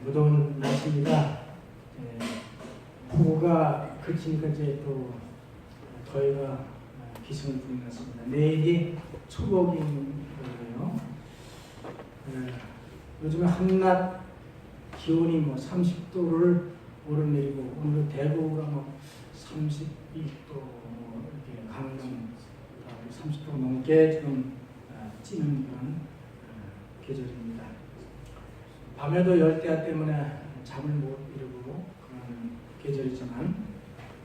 무더운 날씨입니다. 폭우가 그치니까 이제 또 더위가 기승을 부리는 것 같습니다. 내일이 초복인 거예요. 요즘에 한낮 기온이 뭐 30도를 오르내리고 오늘 대구가 뭐 32도 이렇게 강릉 30도 넘게 지금 찌는 그런 계절입니다. 밤에도 열대야 때문에 잠을 못 이루고 그런 계절이지만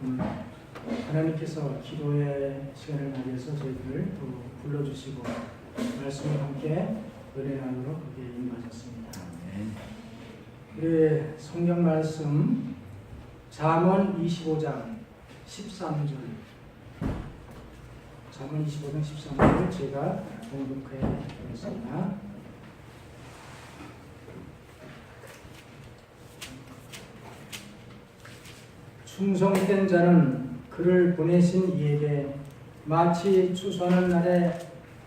오늘 하나님께서 기도의 시간을 맞이해서 저희들을 또 불러주시고 말씀을 함께 은혜 나누러 그렇게 인도하셨습니다. 우리 성경 말씀 잠언 25장 13절 잠언 25장 13절을 제가 봉독해 보겠습니다. 충성된 자는 그를 보내신 이에게 마치 추수하는 날에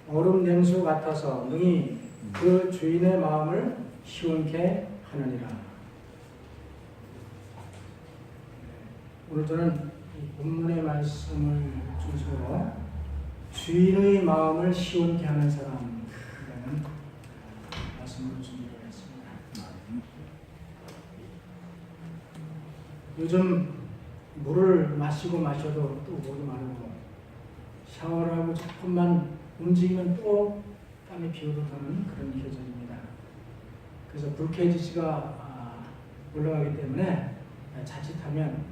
얼음 냉수 같아서 능히 그 주인의 마음을 시원케 하느니라. 오늘 저는 이 본문의 말씀을 중심으로 주인의 마음을 시원케 하는 사람이라는 말씀으로 준비했습니다. 요즘 물을 마시고 마셔도 또 목이 마르고 샤워를 하고 조금만 움직이면 또 땀이 비오듯하는 그런 계절입니다. 그래서 불쾌지수가 올라가기 때문에 자칫하면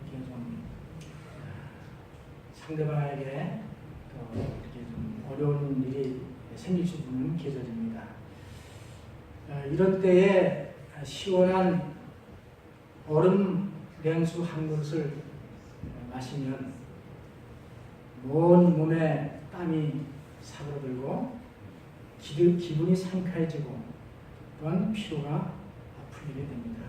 이렇게 좀 상대방에게 또 이렇게 좀 어려운 일이 생길 수 있는 계절입니다. 이런 때에 시원한 얼음 냉수 한 그릇을 마시면 온 몸에 땀이 사그러들고 기분이 상쾌해지고 또한 피로가 풀리게 됩니다.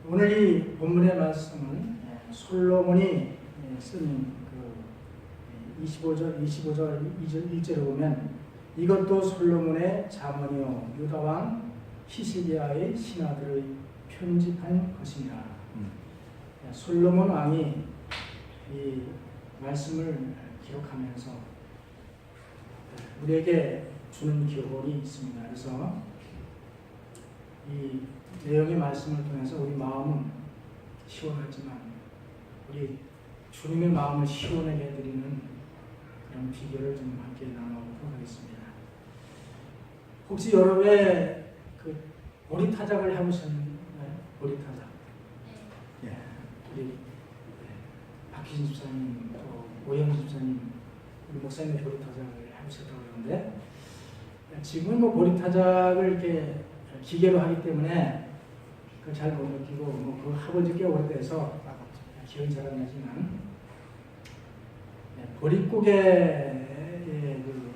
오늘 이 본문의 말씀은 솔로몬이 쓴 그 25절 1절을 보면 이것도 솔로몬의 잠언이요 유다 왕 히스기야의 신하들의 편집한 것이니라. 솔로몬 왕이 이 말씀을 기록하면서 우리에게 주는 기록이 있습니다. 그래서 이 내용의 말씀을 통해서 우리 마음은 시원하지만 우리 주님의 마음을 시원하게 해드리는 그런 비결을 좀 함께 나눠보도록 하겠습니다. 혹시 여러분의 그 보리타작을 해보셨나요? 보리타작. 예, 우리 박희진 집사님 또 오영 집사님 우리 목사님의 보리타작을 해보셨다고 그러는데 지금은 뭐 보리타작을 이렇게 기계로 하기 때문에 그걸 잘 못 느끼고 뭐 그거 해본 지 꽤 오래돼서 기억이 잘 안 나지만 보릿고개의 그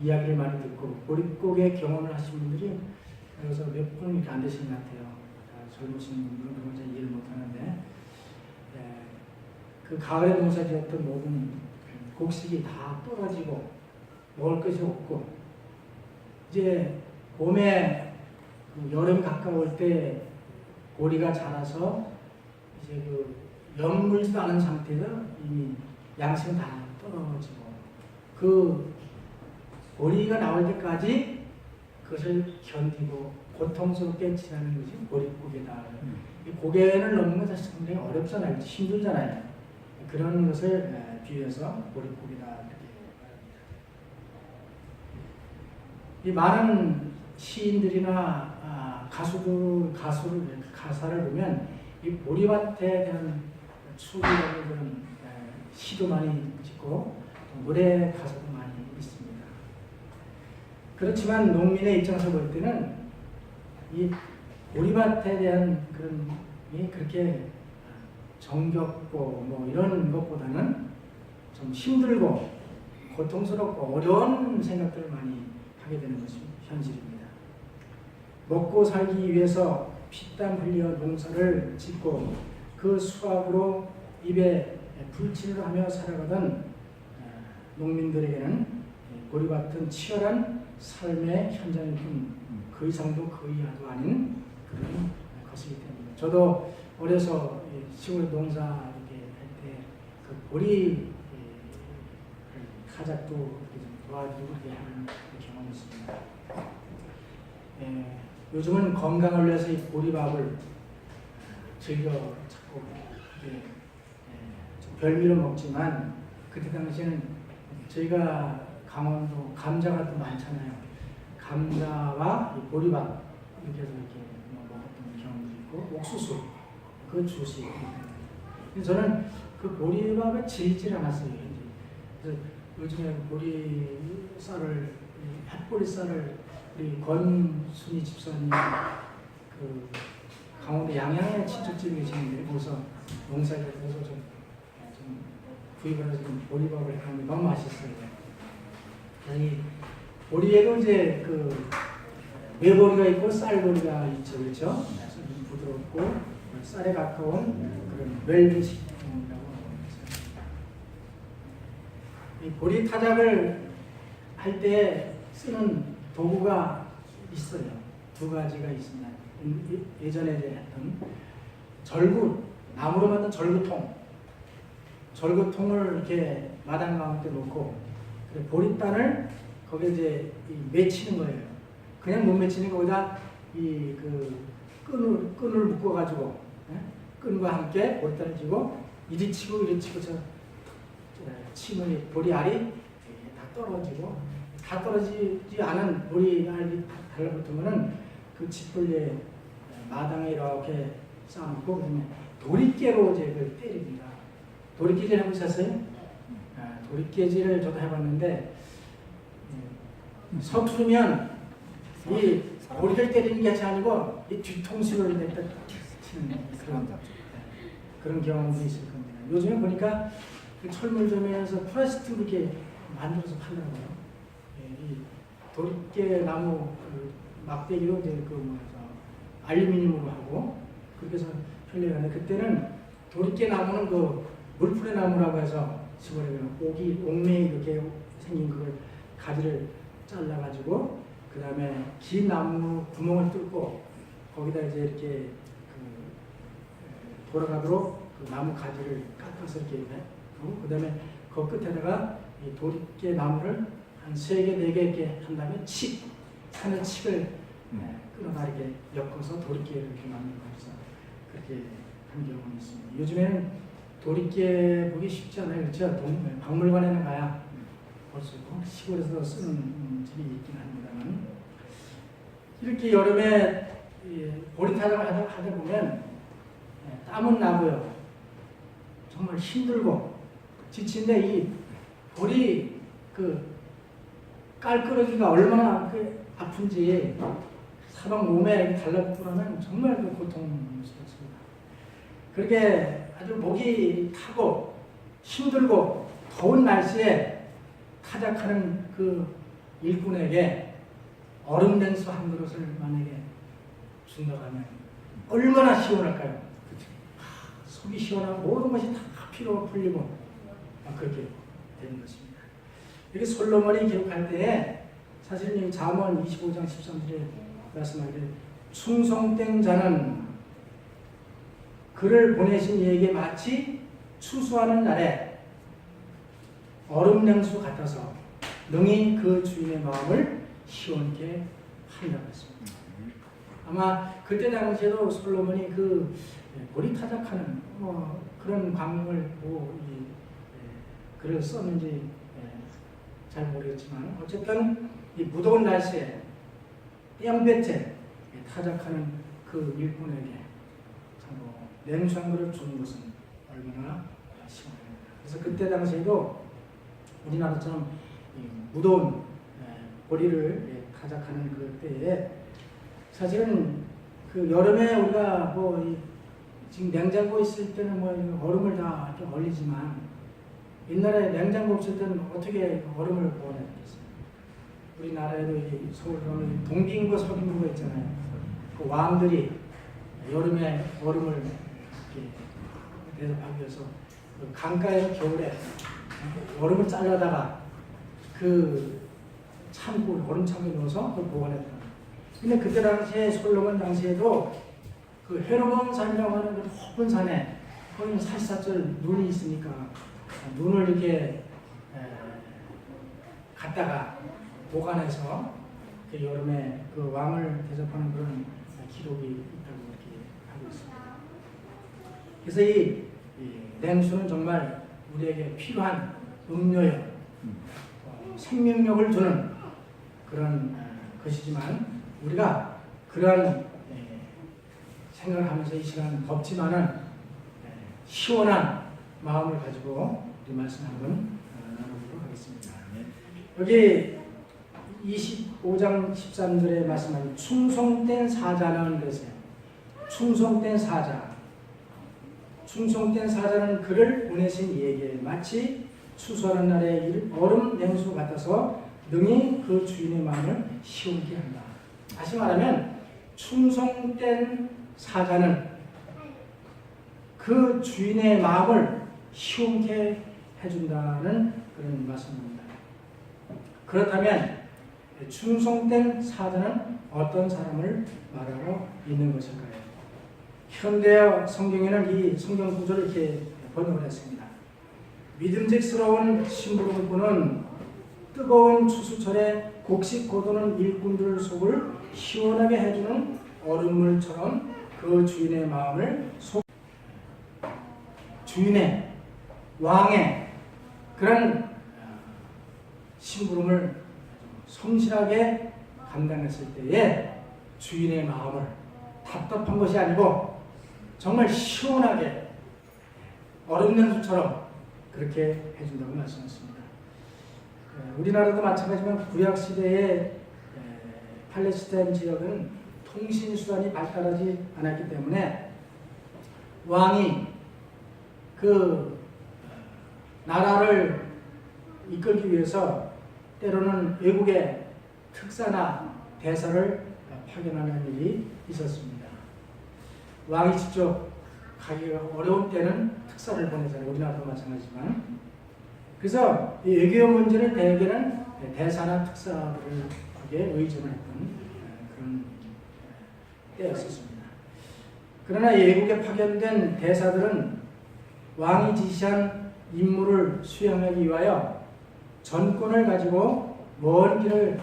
이야기를 많이 듣고 보릿고개 경험을 하신 분들이 여기서 몇 분 이렇게 안 되시는 것 같아요. 젊으신 분들은 그런 잘 이해를 못하는데 그 가을에 농사지었던 모든 곡식이 다 떨어지고 먹을 것이 없고 이제 봄에 그 여름 가까울 때 보리가 자라서 이제 그 연물지도 않은 상태에서 이미 양식은 다 떨어지고 그 보리가 나올 때까지 그것을 견디고 고통스럽게 지나는 것이 보릿고개다. 이 고개를 넘는 건 사실 굉장히 어렵잖아요. 힘들잖아요. 그런 것을 비유해서 보릿고개다 이렇게 말합니다. 이 많은 시인들이나 가사를 보면 이 보리밭에 대한 추구라는 그런 시도 많이 짓고 노래 가사도 많이 있습니다. 그렇지만 농민의 입장에서 볼 때는 이 보리밭에 대한 그런 게 그렇게 정겹고 뭐 이런 것보다는 좀 힘들고 고통스럽고 어려운 생각들을 많이 하게 되는 것이 현실입니다. 먹고 살기 위해서 피땀 흘려 농사를 짓고 그 수확으로 입에 불칠을 하며 살아가던 농민들에게는 보리밭은 치열한 삶의 현장일 뿐 그 이상도 그 이하도 아닌 그런 것이기 때문에 저도 어려서 시골 농사 이렇게 할 때 그 보리 타작도 이렇게 좀 도와주고 이렇게 하는 경험이 있습니다. 요즘은 건강을 위해서 이 보리밥을 즐겨 찾고 별미로 먹지만 그때 당시에는 저희가 강원도 감자가 또 많잖아요. 감자와 이 보리밥 이렇게 해서 이렇게 먹었던 경험도 있고 옥수수 그 주식. 저는 그 보리밥에 질질 않았어요. 그래서 요즘에 보리 쌀을 햇보리 쌀을 우리 권순희 집사님 그 강원도 양양에 친척집이 계시는데 거기서 농사를 해서 좀 구입을 해서 좀 보리밥을 하는데 너무 맛있어요. 이 보리에도 이제 그 메보리가 있고 쌀보리가 있죠, 그렇죠? 좀 부드럽고 쌀에 가까운 그런 웰빙식품이라고 합니다. 이 보리 타작을 할 때 쓰는 도구가 있어요. 두 가지가 있습니다. 예전에 했던 절구, 나무로 만든 절구통을 이렇게 마당 가운데 놓고 보리단을 거기에 이제 맺히는 거예요. 그냥 못 맺히는 거보다 이 그 끈을 묶어가지고 끈과 함께 보리단을 쥐고 이리 치고 저 치면 보리 알이 다 떨어지고 다 떨어지지 않은 보리 알이 달라붙으면은 그 짓돌리에 마당에 이렇게 쌓아놓고 그다음에 도리깨로 이제 그걸 때립니다. 도리깨질 해보셨어요? 도리깨질을 저도 해봤는데 서투르면 이 보리를 때리는 게 아니고 이 뒤통수를 냈다 치는 그런 경험도 있을 겁니다. 요즘에 보니까 철물점에서 플라스틱으로 이렇게 만들어서 팔더라고요. 이 도리깨 나무 그 막대기로 이제 알루미늄으로 하고 그렇게 해서 편리하는데 그때는 도리깨 나무는 그 물풀의 나무라고 해서 시골에 옥매이 이렇게 생긴 그걸 가지를 잘라가지고 그 다음에 긴 나무 구멍을 뚫고 거기다 이제 이렇게 돌아가도록 그 나무 가지를 깎아서 이렇게 하고 그 다음에 그 끝에다가 이 도리깨 나무를 한 3개, 4개 이렇게 한 다음에 산의 칡을 끊어다 이렇게 엮어서 도리깨를 이렇게 만들고 해서 그렇게 한 경험이 있습니다. 요즘에는 도리깨 보기 쉽지 않아요. 그렇죠? 박물관에는 가야 볼 수 있고 시골에서 쓰는 집이 있긴 합니다만 이렇게 여름에 보리타작을 하다 보면 땀은 나고요. 정말 힘들고 지친데 이 보리 깔끄러기가 얼마나 아픈지 사방 몸에 달라붙고 나면 정말 고통스럽습니다. 그렇게 아주 목이 타고 힘들고 더운 날씨에 타작하는 그 일꾼에게 얼음 냉수 한 그릇을 만약에 준다고 하면 얼마나 시원할까요? 속이 시원하고 모든 것이 다 피로가 풀리고 그렇게 되는 것입니다. 이렇게 솔로몬이 기록할 때에 사실 이 잠언 25장 13절에 말씀하기를 충성된 자는 그를 보내신 이에게 마치 추수하는 날에 얼음 냉수 같아서 능히 그 주인의 마음을 시원케 한다고 했습니다. 아마 그때 당시에도 솔로몬이 그 보리 타작하는 그런 광경을 보고 글을 썼는지 잘 모르겠지만 어쨌든 이 무더운 날씨에 땡볕에 타작하는 그 일꾼에게 참 냉수 한 그릇 주는 것은 얼마나 시원합니다. 그래서 그때 당시에도 우리나라처럼 무더운 보리를 타작하는 그 때에 사실은 그 여름에 우리가 지금 냉장고 있을 때는 얼음을 다 이렇게 얼리지만 옛날에 냉장고 없을 때는 어떻게 얼음을 보관했겠어요? 우리나라에도 서울 가면 동빙고 서빙고가 있잖아요. 그 왕들이 여름에 얼음을 이렇게 대접하기 위해서 그 강가에서 겨울에 얼음을 잘라다가 그 창고, 얼음창고에 넣어서 그걸 보관했다. 근데 그때 당시에 솔로몬 당시에도 그 헤르몬산이라고 하는 그 높은 산에 거기는 사시사철 눈이 있으니까 눈을 이렇게 갖다가 보관해서 그 여름에 그 왕을 대접하는 그런 기록이 있다고 이렇게 하고 있습니다. 그래서 이 냉수는 정말 우리에게 필요한 음료예요. 생명력을 주는 그런 것이지만 우리가 그런 생각을 하면서 이 시간 덥지만은 시원한 마음을 가지고 우리 말씀 한번 나눠보도록 하겠습니다. 여기 25장 13절에 말씀하신 충성된 사자는 그랬어요. 충성된 사자. 충성된 사자는 그를 보내신 이에게 마치 추수하는 날에 얼음 냉수 같아서 능히 그 주인의 마음을 시원케 한다. 다시 말하면 충성된 사자는 그 주인의 마음을 시원케 해준다는 그런 말씀입니다. 그렇다면 충성된 사자는 어떤 사람을 말하고 있는 것일까요? 현대어 성경에는 이 성경 구절을 이렇게 번역을 했습니다. 믿음직스러운 심부름꾼은 뜨거운 추수철에 곡식 고도는 일꾼들 속을 시원하게 해주는 얼음물처럼 그 주인의 마음을 주인의 왕의 그런 심부름을 성실하게 감당했을 때에 주인의 마음을 답답한 것이 아니고 정말 시원하게 얼음 냉수처럼 그렇게 해준다고 말씀하셨습니다. 우리나라도 마찬가지지만 구약시대의 팔레스타인 지역은 통신수단이 발달하지 않았기 때문에 왕이 그 나라를 이끌기 위해서 때로는 외국의 특사나 대사를 파견하는 일이 있었습니다. 왕이 직접 가기가 어려운 때는 특사를 보내잖아요. 우리나라도 마찬가지지만. 그래서 이 외교 문제는 대개는 대사나 특사들에게 의존을 했던 그런 때였었습니다. 그러나 외국에 파견된 대사들은 왕이 지시한 임무를 수행하기 위하여 전권을 가지고 먼 길을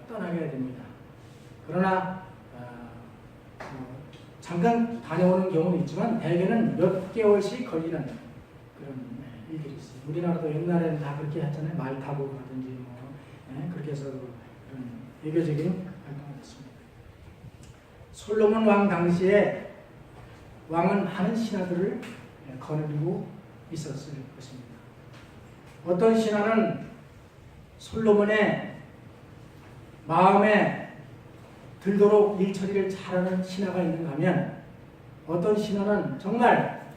떠나게 됩니다. 그러나 잠깐 다녀오는 경우도 있지만 대개는 몇 개월씩 걸리는 그런 일들이 있어요. 우리나라도 옛날에는 다 그렇게 했잖아요. 말 타고 가든지 그렇게 해서 그런 외교적인 활동을 했습니다. 솔로몬 왕 당시에 왕은 많은 신하들을 거느리고 있었을 것입니다. 어떤 신하는 솔로몬의 마음에 들도록 일처리를 잘하는 신하가 있는가 하면 어떤 신하는 정말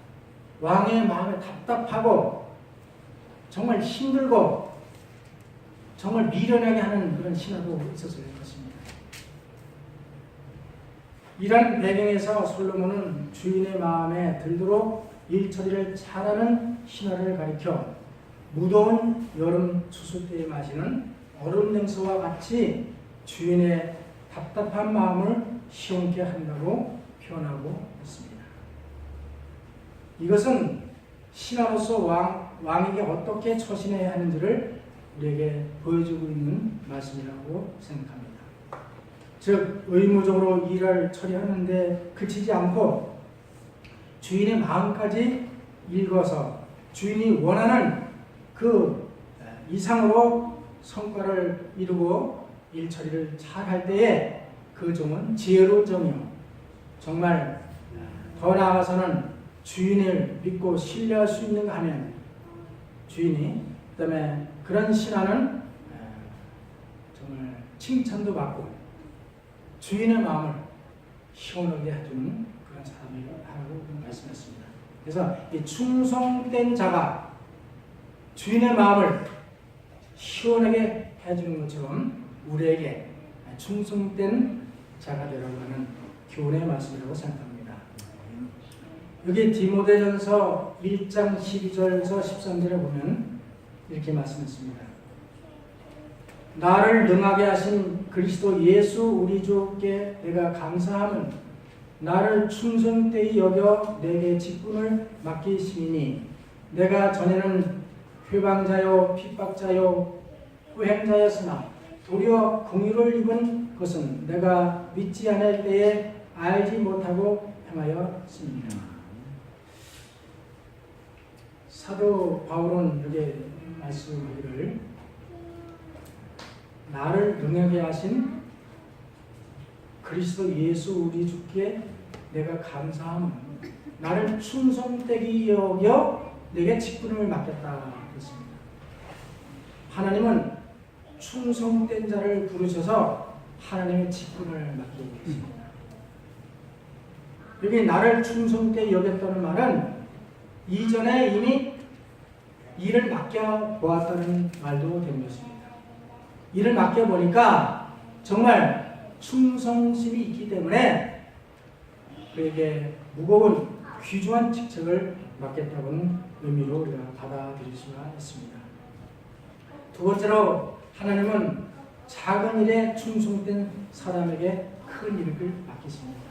왕의 마음에 답답하고 정말 힘들고 정말 미련하게 하는 그런 신하도 있었을 것입니다. 이런 배경에서 솔로몬은 주인의 마음에 들도록 일처리를 잘하는 신하를 가리켜 무더운 여름 추수 때에 마시는 얼음 냉수와 같이 주인의 답답한 마음을 시원케 한다고 표현하고 있습니다. 이것은 신하로서 왕에게 어떻게 처신해야 하는지를 우리에게 보여주고 있는 말씀이라고 생각합니다. 즉 의무적으로 일을 처리하는데 그치지 않고 주인의 마음까지 읽어서 주인이 원하는 그 이상으로 성과를 이루고 일 처리를 잘 할 때에 그 종은 지혜로운 종이요 정말 더 나아가서는 주인을 믿고 신뢰할 수 있는가 하면 주인이 그다음에 그런 신하는 정말 칭찬도 받고 주인의 마음을 시원하게 해주는 그런 사람이라고 말씀했습니다. 그래서 이 충성된 자가 주인의 마음을 시원하게 해주는 것처럼 우리에게 충성된 자가 되라고 하는 교훈의 말씀이라고 생각합니다. 여기 디모데전서 1장 12절에서 13절에 보면 이렇게 말씀했습니다. 나를 능하게 하신 그리스도 예수 우리 주께 내가 감사함은 나를 충성되이 여겨 내게 직분을 맡기시니 내가 전에는 회방자요 핍박자요 후행자였으나 도리어 긍휼을 입은 것은 내가 믿지 않을 때에 알지 못하고 행하였습니다. 사도 바울은 여기 말씀하기를 나를 능하게 하신 그리스도 예수 우리 주께 내가 감사함은 나를 충성되이 여겨 내게 직분을 맡겼다 그랬습니다. 하나님은 충성된 자를 부르셔서 하나님의 직분을 맡기고 있습니다. 여기 나를 충성되이 여겼다는 말은 이전에 이미 일을 맡겨보았다는 말도 되는 것입니다. 일을 맡겨보니까 정말 충성심이 있기 때문에 그에게 무거운 귀중한 직책을 맡겼다는 의미로 우리가 받아들일 수가 있습니다. 두 번째로 하나님은 작은 일에 충성된 사람에게 큰 일을 맡기십니다.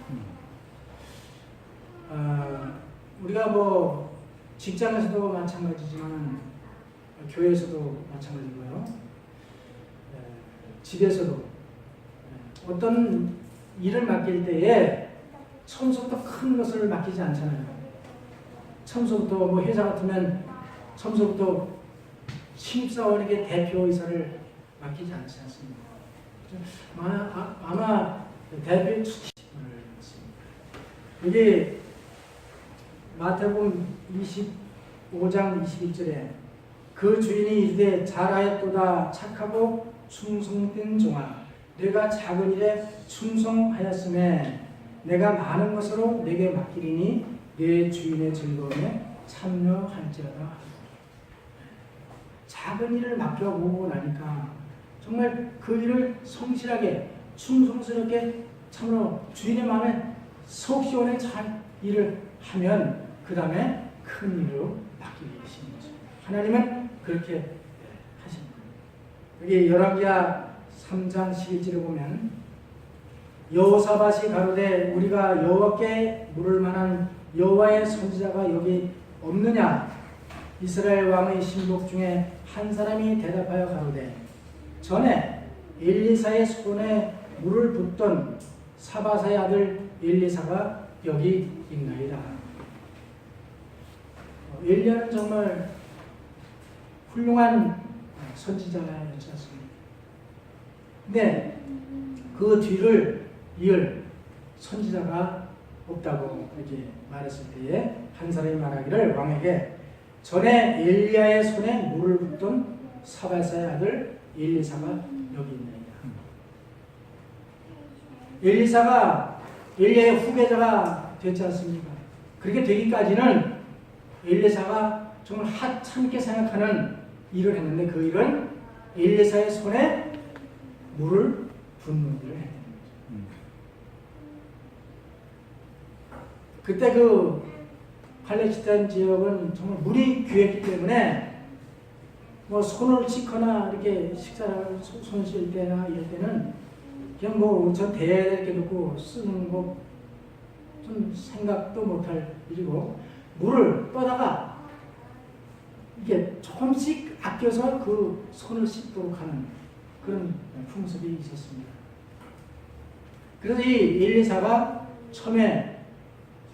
우리가 뭐 직장에서도 마찬가지지만 교회에서도 마찬가지고요. 집에서도 어떤 일을 맡길 때에 처음부터 큰 것을 맡기지 않잖아요. 처음부터 뭐 회사 같으면 처음부터 신입사원에게 대표이사를 맡기지 않지 않습니까? 아마 대표 수치를 했습니다. 여기 마태복음 25장 21절에 그 주인이 이르되 잘하였도다 착하고 충성된 종아 내가 작은 일에 충성하였음에 내가 많은 것으로 내게 맡기리니 내 주인의 즐거움에 참여할지어다. 작은 일을 맡겨보고 나니까 정말 그 일을 성실하게 충성스럽게 참으로 주인의 마음에 속 시원해 잘 일을 하면 그 다음에 큰 일로 맡기게 되시는 거죠. 하나님은 그렇게 하신 거예요. 여기 열왕기하 3장 11절에 보면 여호사밧이 가로되 우리가 여호와께 물을 만한 여호와의 선지자가 여기 없느냐? 이스라엘 왕의 신복 중에 한 사람이 대답하여 가로되 전에 엘리사의 손에 물을 붓던 사바사의 아들 엘리사가 여기 있나이다. 엘리야는 정말 훌륭한 선지자였지 않습니까? 근데 그 뒤를 이을 선지자가 없다고 이렇게 말했을 때에 한 사람이 말하기를 왕에게 전에 엘리야의 손에 물을 붓던 사바사의 아들 엘리사가 여기 있나이다. 엘리사가 엘리야의 후계자가 됐지 않습니까? 그렇게 되기까지는 엘리사가 정말 하찮게 생각하는 일을 했는데 그 일은 엘리사의 손에 물을 붓는 일을 했던 거죠. 그때 그 팔레스타인 지역은 정말 물이 귀했기 때문에 뭐 손을 씻거나 이렇게 식사를 손 씻을 때나 이럴 때는 그냥 뭐 저 대야 이렇게 놓고 쓰는 거 좀 생각도 못할 일이고 물을 떠다가 이게 조금씩 아껴서 그 손을 씻도록 하는 그런 풍습이 있었습니다. 그래서 이 엘리사가 처음에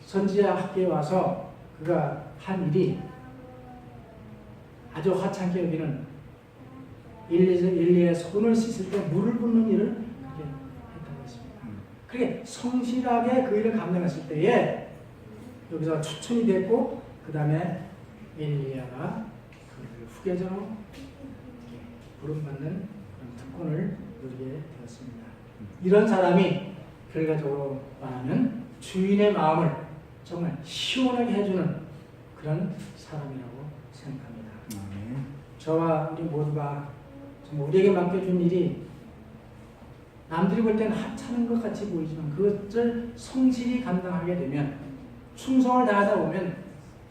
선지자 학교에 와서 그가 한 일이 아주 하찮게 여기는 엘리야의 손을 씻을 때 물을 붓는 일을 그렇게 했다고 했습니다. 그렇게 성실하게 그 일을 감당했을 때에 여기서 추천이 됐고 그 다음에 엘리야가 그를 후계자로 부름받는 그런 특권을 누리게 되었습니다. 이런 사람이 결과적으로 말하면 주인의 마음을 정말 시원하게 해주는 그런 사람이라고 생각합니다. 저와 우리 모두가 정말 우리에게 맡겨준 일이 남들이 볼 때는 하찮은 것 같이 보이지만 그것을 성실히 감당하게 되면 충성을 다하다 보면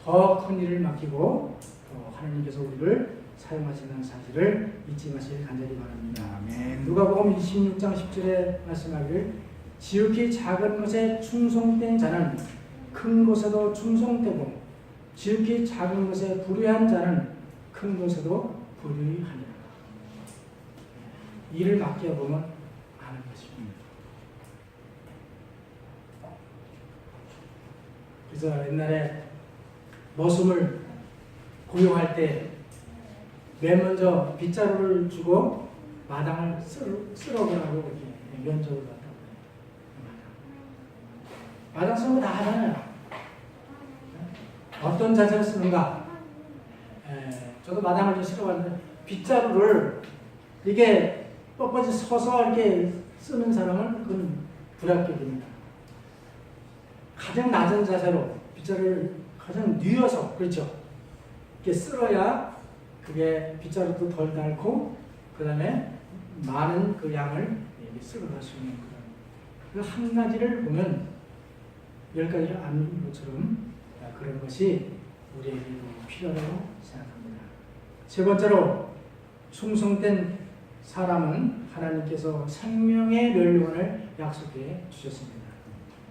더 큰 일을 맡기고 또 하나님께서 우리를 사용하시는 사실을 잊지 마시길 간절히 바랍니다. 아멘. 누가복음 26장 10절에 말씀하기를 지극히 작은 것에 충성된 자는 큰 것에도 충성되고 지극히 작은 것에 불의한 자는 큰 것에도 불의하니라. 일을 맡겨보면 아는 것입니다. 그래서 옛날에 머슴을 고용할 때 맨 먼저 빗자루를 주고 마당을 쓸어보라고 이렇게 면접을 받다고 해요. 마당 쓰는 거 다 하잖아요. 어떤 자세를 쓰는가? 저도 마당을 좀 쓸어봤는데 빗자루를 이게 뻣뻣이 서서 이렇게 쓰는 사람은 그건 불합격입니다. 가장 낮은 자세로 빗자루를 가장 뉘어서, 그렇죠? 이렇게 쓸어야 그게 빗자루도 덜 닳고 그 다음에 많은 그 양을 쓸어갈 수 있는 그 한 가지를 보면 10가지를 아는 것처럼 그런 것이 우리에게 필요하다고 생각합니다. 세 번째로 충성된 사람은 하나님께서 생명의 멸류관을 약속해 주셨습니다.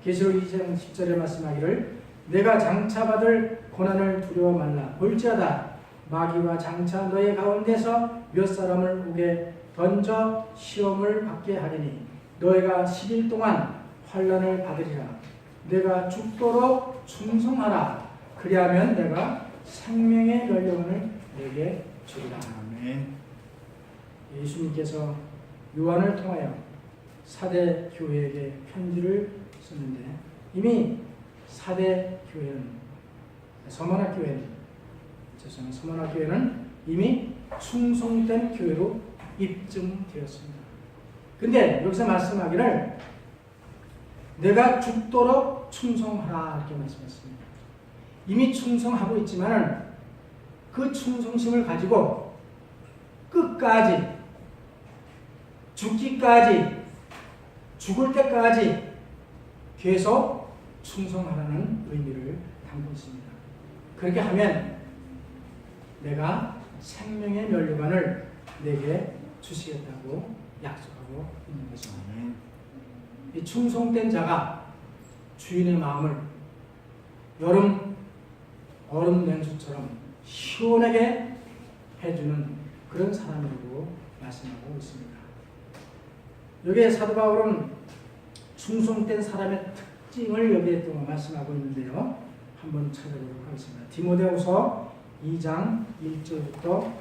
계시록 2장 10절에 말씀하기를 내가 장차받을 고난을 두려워 말라. 볼지어다 마귀와 장차 너의 가운데서 몇 사람을 오게 던져 시험을 받게 하리니 너희가 10일 동안 환난을 받으리라. 내가 죽도록 충성하라. 그리하면 내가 생명의 멸류관을 내게 주리라. 아멘. 예수님께서 요한을 통하여 사대 교회에게 편지를 썼는데 이미 사대 교회는 서머나 교회는 이미 충성된 교회로 입증되었습니다. 근데 여기서 말씀하기를 내가 죽도록 충성하라 이렇게 말씀했습니다. 이미 충성하고 있지만 그 충성심을 가지고 끝까지 죽기까지 죽을 때까지 계속 충성하라는 의미를 담고 있습니다. 그렇게 하면 내가 생명의 멸류관을 내게 주시겠다고 약속하고 있는 것입니다. 이 충성된 자가 주인의 마음을 얼음 냉수처럼 시원하게 해주는 그런 사람이라고 말씀하고 있습니다. 여기에 사도 바울은 충성된 사람의 특징을 여기에 또 말씀하고 있는데요. 한번 찾아보도록 하겠습니다. 디모데후서 2장 1절부터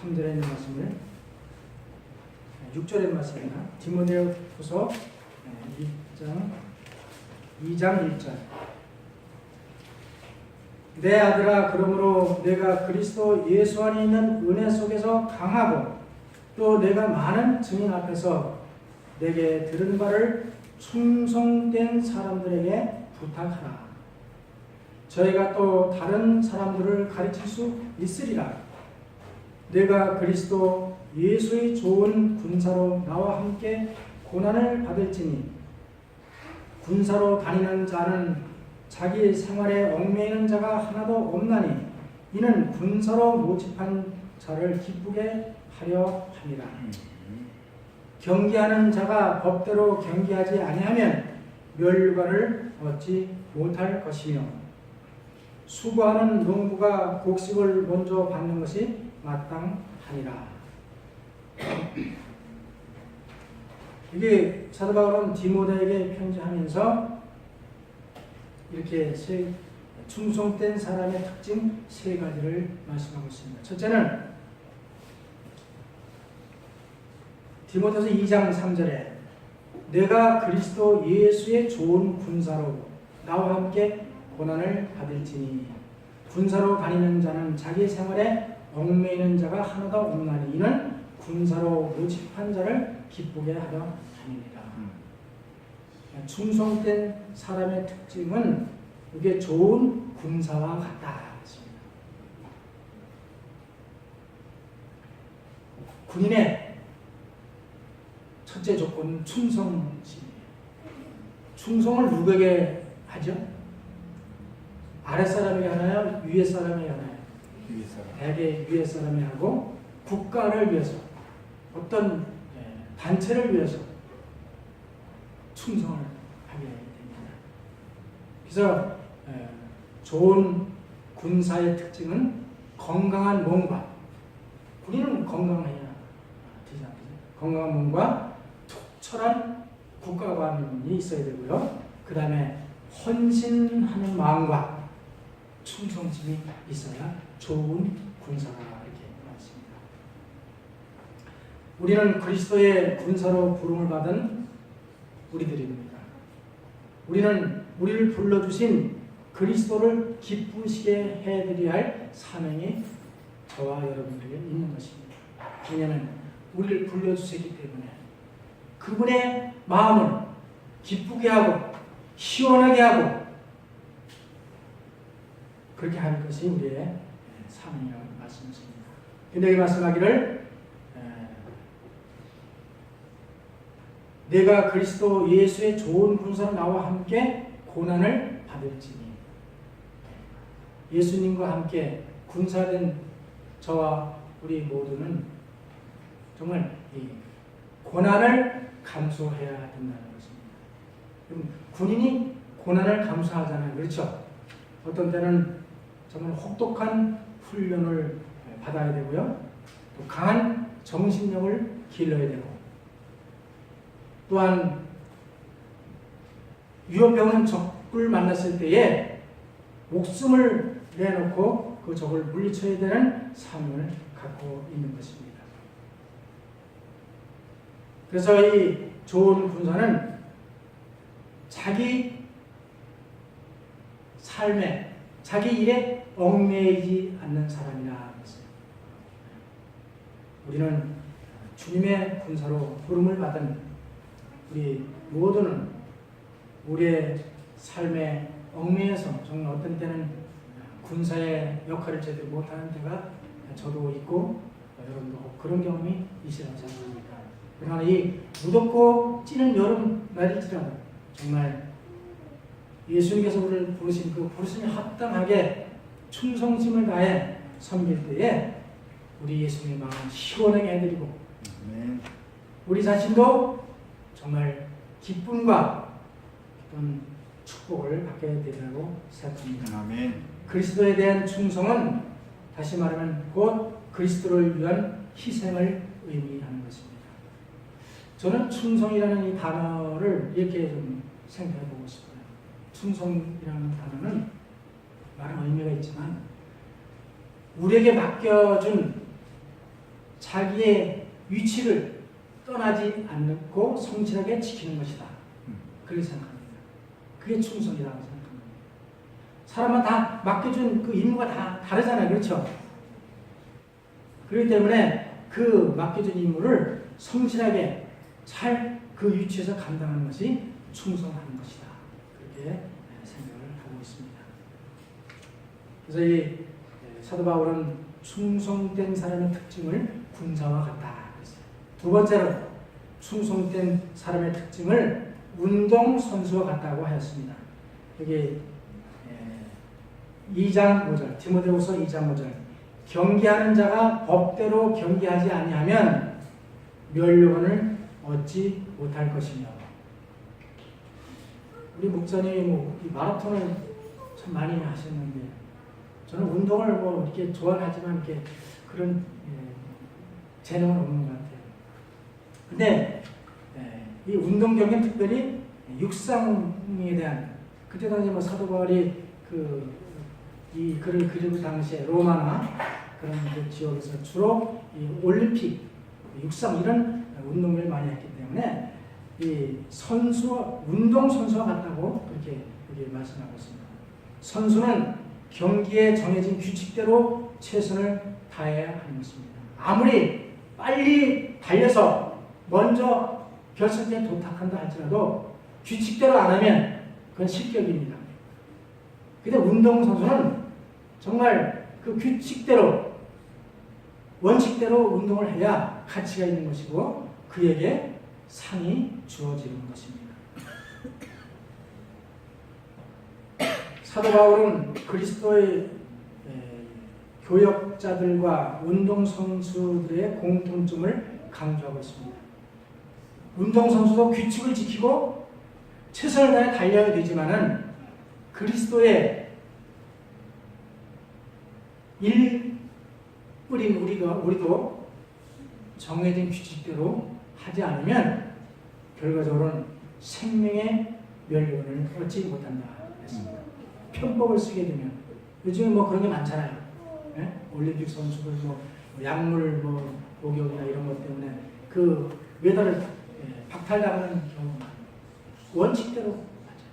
3절에 있는 말씀을 6절에 있는 말씀입니다. 디모데후서 2장 1절 내 아들아 그러므로 내가 그리스도 예수 안에 있는 은혜 속에서 강하고 또 내가 많은 증인 앞에서 내게 들은 바를 충성된 사람들에게 부탁하라. 저희가 또 다른 사람들을 가르칠 수 있으리라. 내가 그리스도 예수의 좋은 군사로 나와 함께 고난을 받을지니 군사로 다니는 자는 자기 생활에 얽매이는 자가 하나도 없나니 이는 군사로 모집한 자를 기쁘게 하려 함이라. 경기하는 자가 법대로 경기하지 아니하면 멸류관을 얻지 못할 것이며 수고하는 농부가 곡식을 먼저 받는 것이 마땅하니라. 이게 사도 바울은 디모데에게 편지하면서 이렇게 충성된 사람의 특징 세 가지를 말씀하고 있습니다. 첫째는 디모데서 2장 3절에 내가 그리스도 예수의 좋은 군사로 나와 함께 고난을 받을지니 군사로 다니는 자는 자기 생활에 얽매이는 자가 하나도 없나니 이는 군사로 모집한 자를 기쁘게 하려 함이니라. 충성된 사람의 특징은 이게 좋은 군사와 같다. 군인의 첫째 조건은 충성심이에요. 충성을 누구에게 하죠? 아랫사람에게 하나요? 위에 사람에게 하나요? 대개 위에 사람이 하고 국가를 위해서 어떤 단체를 위해서 충성을 하게 됩니다. 그래서 좋은 군사의 특징은 건강한 몸과, 우리는 건강해야 되지 않겠어요? 건강한 몸과 툭철한 국가관이 있어야 되고요. 그 다음에 헌신하는 마음과 충성심이 있어야 좋은 군사가 이렇게 많습니다. 우리는 그리스도의 군사로 부름을 받은 우리들입니다. 우리는 우리를 불러주신 그리스도를 기쁘시게 해드려야 할 사명이 저와 여러분들에게 있는 것입니다. 왜냐하면 우리를 불러주셨기 때문에 그분의 마음을 기쁘게 하고 시원하게 하고 그렇게 하는 것이 우리의 사명이라고 말씀하십니다. 근데 여기 말씀하기를 내가 그리스도 예수의 좋은 군사로 나와 함께 고난을 받을지니, 예수님과 함께 군사된 저와 우리 모두는 정말 이 고난을 감수해야 된다는 것입니다. 그럼 군인이 고난을 감수하잖아요. 그렇죠? 어떤 때는 정말 혹독한 훈련을 받아야 되고요. 또 강한 정신력을 길러야 되고, 또한 위협병은 적을 만났을 때에 목숨을 내놓고 그 적을 물리쳐야 되는 사명을 갖고 있는 것입니다. 그래서 이 좋은 군사는 자기 삶에, 자기 일에 얽매이지 않는 사람이라 했어요. 우리는 주님의 군사로 부름을 받은 우리 모두는 우리의 삶에 얽매여서 정말 어떤 때는 군사의 역할을 제대로 못하는 때가 저도 있고 여러분도 그런 경험이 있으라고 생각합니다. 그러나 이 무덥고 찌는 여름날일지라도 정말 예수님께서 우리를 부르신 그 부르심에 합당하게 충성심을 다해 섬길 때에 우리 예수님의 마음을 시원하게 해드리고 우리 자신도 정말 기쁨과 어떤 축복을 받게 되리라고 생각합니다. 아멘. 그리스도에 대한 충성은 다시 말하면 곧 그리스도를 위한 희생을 의미하는 것입니다. 저는 충성이라는 이 단어를 이렇게 좀 생각해 보고 싶어요. 충성이라는 단어는 많은 의미가 있지만 우리에게 맡겨준 자기의 위치를 떠나지 않고 성실하게 지키는 것이다. 그렇게 생각합니다. 그게 충성이라고 생각합니다. 사람은 다 맡겨준 그 임무가 다 다르잖아요. 그렇죠? 그렇기 때문에 그 맡겨준 임무를 성실하게 잘 그 위치에서 감당하는 것이 충성하는 것이다. 그렇게 생각을 하고 있습니다. 그래서 이 사도 바울은 충성된 사람의 특징을 군사와 같다 그랬어요. 두 번째로 충성된 사람의 특징을 운동선수와 같다고 하였습니다. 여기 2장 5절, 디모데후서 2장 5절, 경기하는 자가 법대로 경기하지 아니하면 멸류관을 얻지 못할 것이며. 우리 목사님이 이 마라톤을 참 많이 하셨는데 저는 운동을 이렇게 좋아하지만 이렇게 그런 재능은 없는 것 같아요. 근데 이 운동 경기는 특별히 육상에 대한, 그때 당시 사도 바울이 이 글을 그리고 당시에 로마나 그런 지역에서 주로 이 올림픽, 육상 이런 운동을 많이 했기 때문에 이 운동 선수와 같다고 그렇게 말씀하고 있습니다. 선수는 경기에 정해진 규칙대로 최선을 다해야 하는 것입니다. 아무리 빨리 달려서 먼저 결승점에 도착한다 할지라도 규칙대로 안 하면 그건 실격입니다. 근데 운동선수는 정말 그 규칙대로, 원칙대로 운동을 해야 가치가 있는 것이고 그에게 상이 주어지는 것입니다. 사도 바울은 그리스도의 교역자들과 운동선수들의 공통점을 강조하고 있습니다. 운동선수도 규칙을 지키고 최선을 다해 달려야 되지만은 그리스도의 일뿐인 우리도 정해진 규칙대로 하지 않으면 결과적으로는 생명의 멸류관을 얻지 못한다 했습니다. 편법을 쓰게 되면 요즘에 뭐 그런 게 많잖아요. 예? 올림픽 선수들 뭐 약물 뭐 목욕이나 이런 것 때문에 그 메달을 박탈당하는 경우가 많아요. 원칙대로 하죠.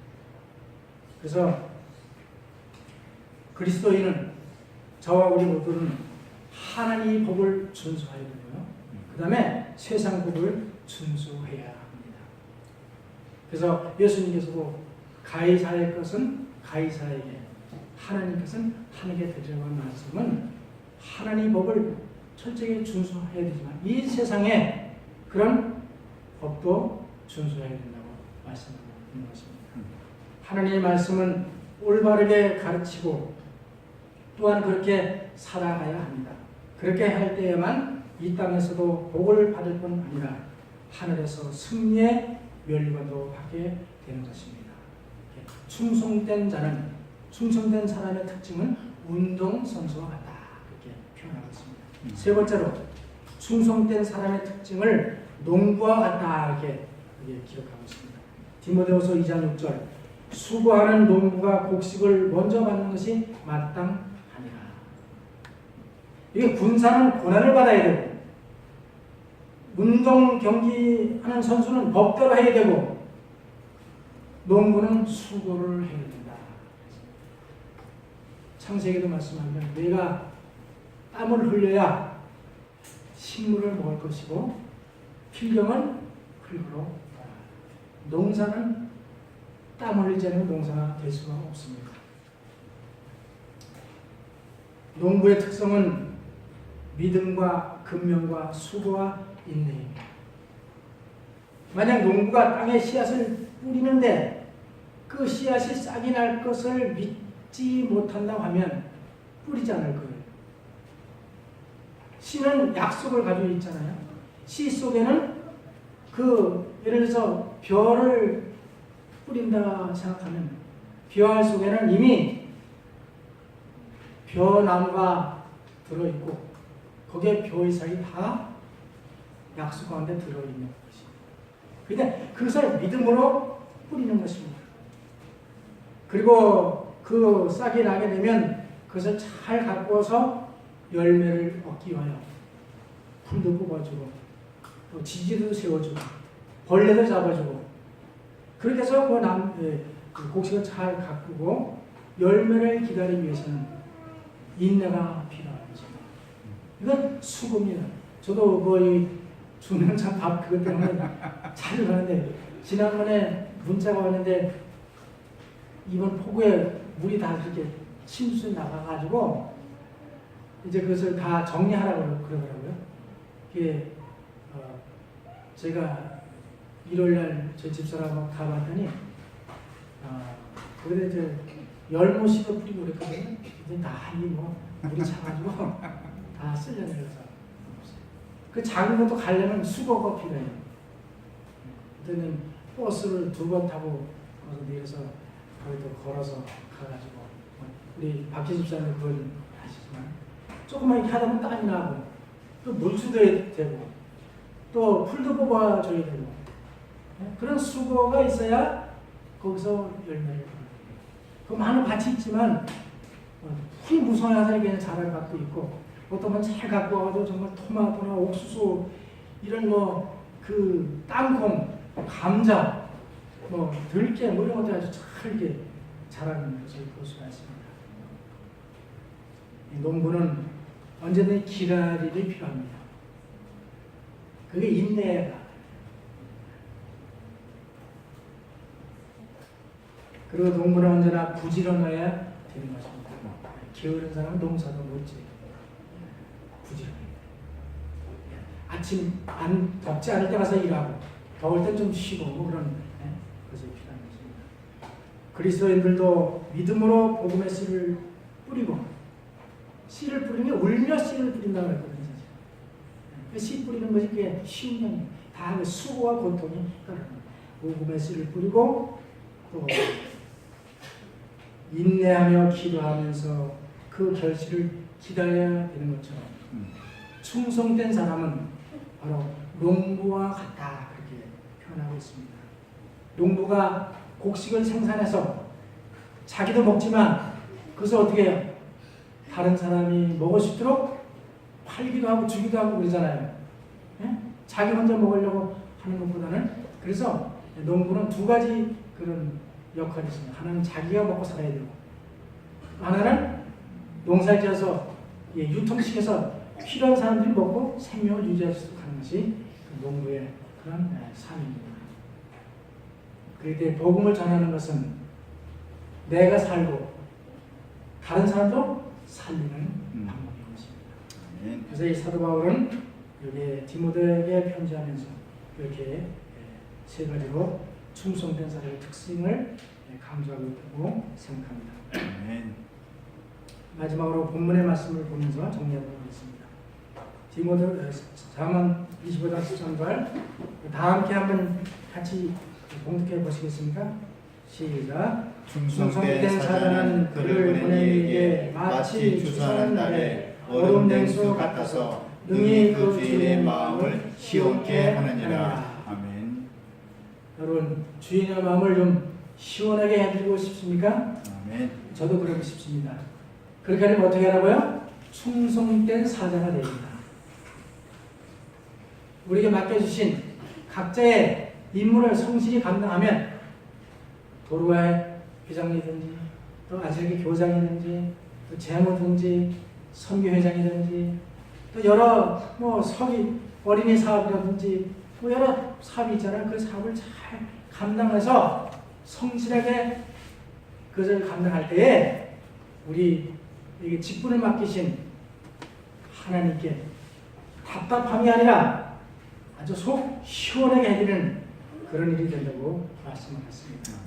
그래서 그리스도인은 저와 우리 모두는 하나님의 법을 준수해야 되고요. 그 다음에 세상 법을 준수해야 합니다. 그래서 예수님께서도 가이사의 것은 가이사에게, 하나님 것은 하나님께 드리라는 말씀은 하나님 법을 철저히 준수해야 되지만 이 세상에 그런 법도 준수해야 된다고 말씀하고 있는 것입니다. 하나님의 말씀은 올바르게 가르치고 또한 그렇게 살아가야 합니다. 그렇게 할 때에만 이 땅에서도 복을 받을 뿐 아니라 하늘에서 승리의 멸류관도 받게 되는 것입니다. 충성된 자는, 충성된 사람의 특징은 운동선수와 같다. 그렇게 표현하고 있습니다. 세 번째로 충성된 사람의 특징을 농부와 같다. 이렇게 기록하고 있습니다. 디모데후서 2장 6절 수고하는 농부가 곡식을 먼저 받는 것이 마땅하니라. 이게 군사는 고난을 받아야 되고 운동 경기하는 선수는 법대로 해야 되고 농부는 수고를 해야 된다. 창세기도 말씀하면 내가 땀을 흘려야 식물을 먹을 것이고 필경은 흙으로 농사는 땀 흘리지 않으면 농사가 될 수가 없습니다. 농부의 특성은 믿음과 근면과 수고와 인내입니다. 만약 농부가 땅에 씨앗을 뿌리는데 그 씨앗이 싹이 날 것을 믿지 못한다고 하면 뿌리지 않을 거예요. 씨는 약속을 가지고 있잖아요. 씨 속에는 예를 들어서 벼를 뿌린다 생각하면 벼알 속에는 이미 벼나무가 들어있고 거기에 벼의 살이 다 약속 가운데 들어있는 것입니다. 그런데 그것을 믿음으로 뿌리는 것입니다. 그리고 그 싹이 나게 되면 그것을 잘 가꾸어서 열매를 얻기 위하여 풀도 뽑아주고 또 지지도 세워주고 벌레도 잡아주고 그렇게 해서 그 곡식을 잘 가꾸고 열매를 기다리기 위해서는 인내가 필요한 것입니다. 이건 수고입니다. 저도 거의 중년차 밥 그것 때문에 잘 가는데 지난번에 문자가 왔는데 이번 폭우에 물이 다 그렇게 침수에 나가가지고 이제 그것을 다 정리하라고 그러더라고요. 그게 제가 일요일날 제 집사람하고 가봤더니 거기다 이제 열무씨도 뿌리고 그랬거든요. 근데 난이 뭐 물이 차가지고 다 쓸려내려서 그 작은 것도 가려면 수고가 필요해요. 그때는 버스를 2번 타고 내려서 거기도 걸어서 가가지고 우리 박희 집사는 그걸 아시지만 조금만 이렇게 하다 보면 땀이 나고 또 물수도 해야 되고 또 풀도 뽑아줘야 되고 그런 수고가 있어야 거기서 열매를 그 많은 밭이 있지만 훌 무성한 사람이 그냥 자라를 갖고 있고 어떤 건 잘 갖고 와가지고 정말 토마토나 옥수수 이런 그 땅콩, 감자, 들깨 이런 것들 아주 잘 이렇게 자라는 것을 볼 수가 있습니다. 이 농부는 언제든지 기다림이 필요합니다. 그게 인내가. 그리고 농부는 언제나 부지런해야 되는 것입니다. 게으른 사람은 농사도 못지. 부지런해. 아침 덥지 않을 때 가서 일하고 더울 땐 좀 쉬고 그런 것이 필요한 것입니다. 그리스도인들도 믿음으로 복음의 씨를 뿌리고 씨를 뿌리는 게 울며 씨를 뿌린다고 그랬거든요. 씨 뿌리는 것이 그게 쉬운 게 아니에요. 다 수고와 고통이 따르는 복음의 씨를 뿌리고 또 인내하며 기도하면서 그 결실을 기다려야 되는 것처럼 충성된 사람은 바로 농부와 같다 그렇게 표현하고 있습니다. 농부가 곡식을 생산해서 자기도 먹지만 그것을 어떻게 해요? 다른 사람이 먹을 수 있도록 팔기도 하고 주기도 하고 그러잖아요. 예? 자기 혼자 먹으려고 하는 것보다는. 그래서 농부는 두 가지 그런 역할이 있습니다. 하나는 자기가 먹고 살아야 되고, 하나는 농사를 지어서 유통시켜서 필요한 사람들이 먹고 생명을 유지할 수 있도록 하는 것이 농부의 그런 삶입니다. 그럴 때 복음을 전하는 것은 내가 살고 다른 사람도 살리는 방법인 것입니다. 그래서 이 사도 바울은 여기 디모데에게 편지하면서 이렇게 세 가지로 충성된 사람의 특징을 강조하고 있다고 생각합니다. 마지막으로 본문의 말씀을 보면서 정리하도록 하겠습니다. 디모데 4만 25장 13절 다 함께 한번 같이 봉독해 보시겠습니까? 시작. 충성된 사자는 그를 보낸 이에게 마치 주선한 날에 얼음 냉수 같아서 능히 그 주인의 마음을 시원케 하느니라. 아멘. 여러분, 주인의 마음을 좀 시원하게 해드리고 싶습니까? 아멘. 저도 그러고 싶습니다. 그렇게 하려면 어떻게 하라고요? 충성된 사자가 됩니다. 우리에게 맡겨주신 각자의 임무를 성실히 감당하면 도로의 회장이든지 또 아실기 교장이든지 또 재무든지 선교회장이든지 또 여러 서기 어린이 사업이라든지 여러 사업이 있잖아요. 그 사업을 잘 감당해서 성실하게 그것을 감당할 때에 우리 이게 직분을 맡기신 하나님께 답답함이 아니라 아주 속 시원하게 해드리는 그런 일이 된다고 말씀하셨습니다.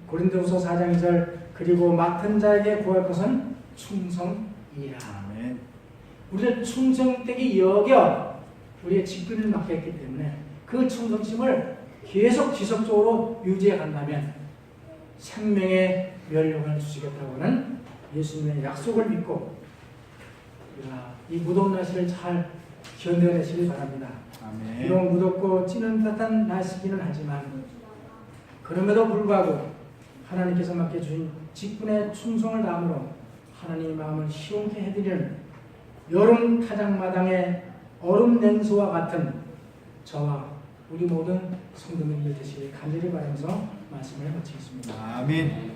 고린도후서 4장 2절 그리고 맡은 자에게 구할 것은 충성이라. 우리를 충성되게 여겨 우리의 직분을 맡겼기 때문에 그 충성심을 계속 지속적으로 유지해 간다면 생명의 멸류관을 주시겠다고 하는 예수님의 약속을 믿고 이 무더운 날씨를 잘 견뎌내시길 바랍니다. 비록 무덥고 찌는 듯한 날씨기는 하지만 그럼에도 불구하고 하나님께서 맡겨주신 직분의 충성을 다함으로 하나님의 마음을 시원케 해드리는 여름 타작마당의 얼음 냉수와 같은 저와 우리 모든 성도님들 되시길 간절히 바라면서 말씀을 마치겠습니다. 아멘.